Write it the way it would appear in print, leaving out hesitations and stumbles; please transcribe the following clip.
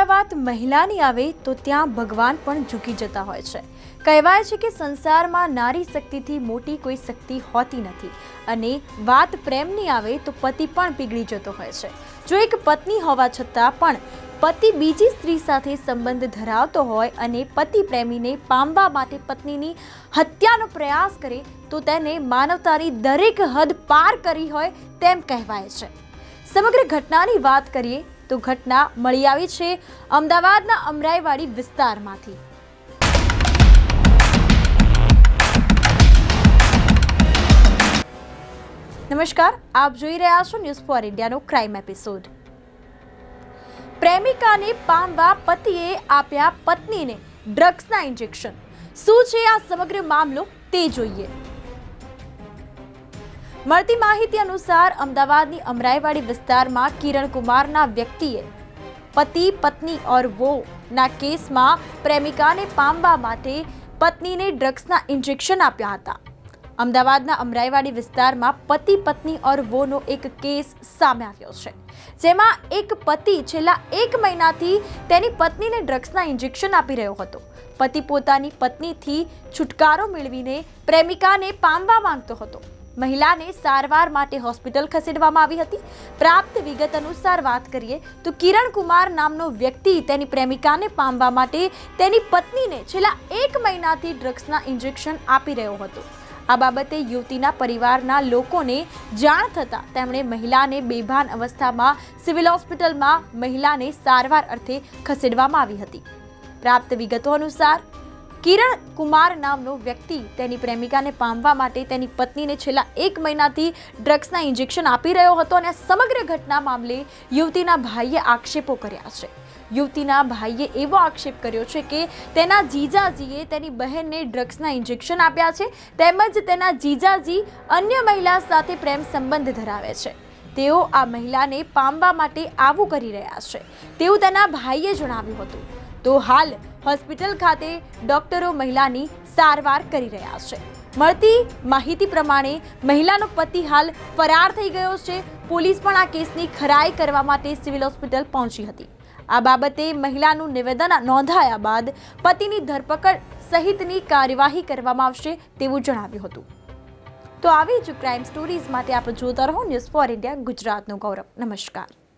જ્યાં વાત મહિલાની આવે તો ત્યાં ભગવાન પણ ઝૂકી જતા હોય છે। કહેવાય છે કે સંસારમાં નારી શક્તિથી મોટી કોઈ શક્તિ હોતી નથી અને વાત પ્રેમની આવે તો પતિ પણ પીગળી જતો હોય છે। જો એક પત્ની હોવા છતાં પણ પતિ બીજી સ્ત્રી સાથે સંબંધ ધરાવતો હોય અને પતિ પ્રેમીને પામવા માટે પત્નીની હત્યાનો પ્રયાસ કરે તો તેને માનવતાની દરેક હદ પાર કરી હોય તેમ કહેવાય છે। સમગ્ર ઘટનાની વાત કરીએ તો ઘટના મળી આવી છે અમદાવાદના અમરાઈવાડી વિસ્તારમાંથી। નમસ્કાર, આપ જોઈ રહ્યા છો ન્યૂઝ ફોર ઇન્ડિયાનો ક્રાઇમ એપિસોડ। પ્રેમિકાને પામવા પતિએ આપ્યા પત્નીને ડ્રગ્સના ઇન્જેક્શન। શું છે આ સમગ્ર મામલો તે જોઈએ। મળતી માહિતી અનુસાર અમદાવાદની અમરાઈવાડી વિસ્તારમાં કિરણ કુમારના વ્યક્તિએ પતિ પત્ની और वो ના કેસમાં પ્રેમિકાને પામવા માટે પત્નીને ડ્રગ્સના ઇન્જેક્શન આપ્યા હતા। અમદાવાદના અમરાઈવાડી વિસ્તારમાં પતિ પત્ની और वो નો એક કેસ સામે આવ્યો છે, જેમાં એક પતિ છેલ્લા 1 મહિનાથી તેની પત્નીને ડ્રગ્સના ઇન્જેક્શન આપી રહ્યો હતો। પતિ પોતાની પત્નીથી છુટકારો મેળવીને પ્રેમિકાને પામવા માંગતો હતો। મહિલાને સારવાર માટે હોસ્પિટલ ખસેડવામાં આવી હતી। પ્રાપ્ત વિગત અનુસાર વાત કરીએ તો કિરણ કુમાર નામનો વ્યક્તિ તેની પ્રેમિકાને પામવા માટે તેની પત્નીને છેલ્લા 1 મહિનાથી ડ્રગ્સના ઇન્જેક્શન આપી રહ્યો હતો। આ બાબતે યુવતીના પરિવારના લોકોને જાણ થતાં તેમણે મહિલાને બેભાન અવસ્થામાં સિવિલ હોસ્પિટલમાં મહિલાને સારવાર અર્થે ખસેડવામાં આવી હતી। પ્રાપ્ત વિગતો અનુસાર કિરણ કુમાર નામનો વ્યક્તિ તેની પ્રેમિકાને પામવા માટે તેની પત્નીને છેલ્લા 1 મહિનાથી ડ્રગ્સના ઇન્જેક્શન આપી રહ્યો હતો અને સમગ્ર ઘટના મામલે યુવતીના ભાઈએ આક્ષેપો કર્યા છે। યુવતીના ભાઈએ એવો આક્ષેપ કર્યો છે કે તેના જીજાજીએ તેની બહેનને ડ્રગ્સના ઇન્જેક્શન આપ્યા છે, તેમજ તેના જીજાજી અન્ય મહિલા સાથે પ્રેમ સંબંધ ધરાવે છે। તેઓ આ મહિલાને પામવા માટે આવું કરી રહ્યા છે તેવું તેના ભાઈએ જણાવ્યું હતું। તો હાલ હોસ્પિટલ ખાતે ડોક્ટરો મહિલાની સારવાર કરી રહ્યા છે। મળતી માહિતી પ્રમાણે મહિલાનો પતિ હાલ ફરાર થઈ ગયો છે। પોલીસ પણ આ કેસની ખરાઈ કરવા માટે સિવિલ હોસ્પિટલ પહોંચી હતી। આ બાબતે મહિલાનું નિવેદન નોંધાયા બાદ પતિની ધરપકડ સહિતની કાર્યવાહી કરવામાં આવશે તેવું જણાવ્યું હતું। તો આવી જ ક્રાઇમ સ્ટોરીઝ માટે આપ જોતા રહો ન્યૂઝ ફોર ઇન્ડિયા, ગુજરાતનું ગૌરવ। નમસ્કાર।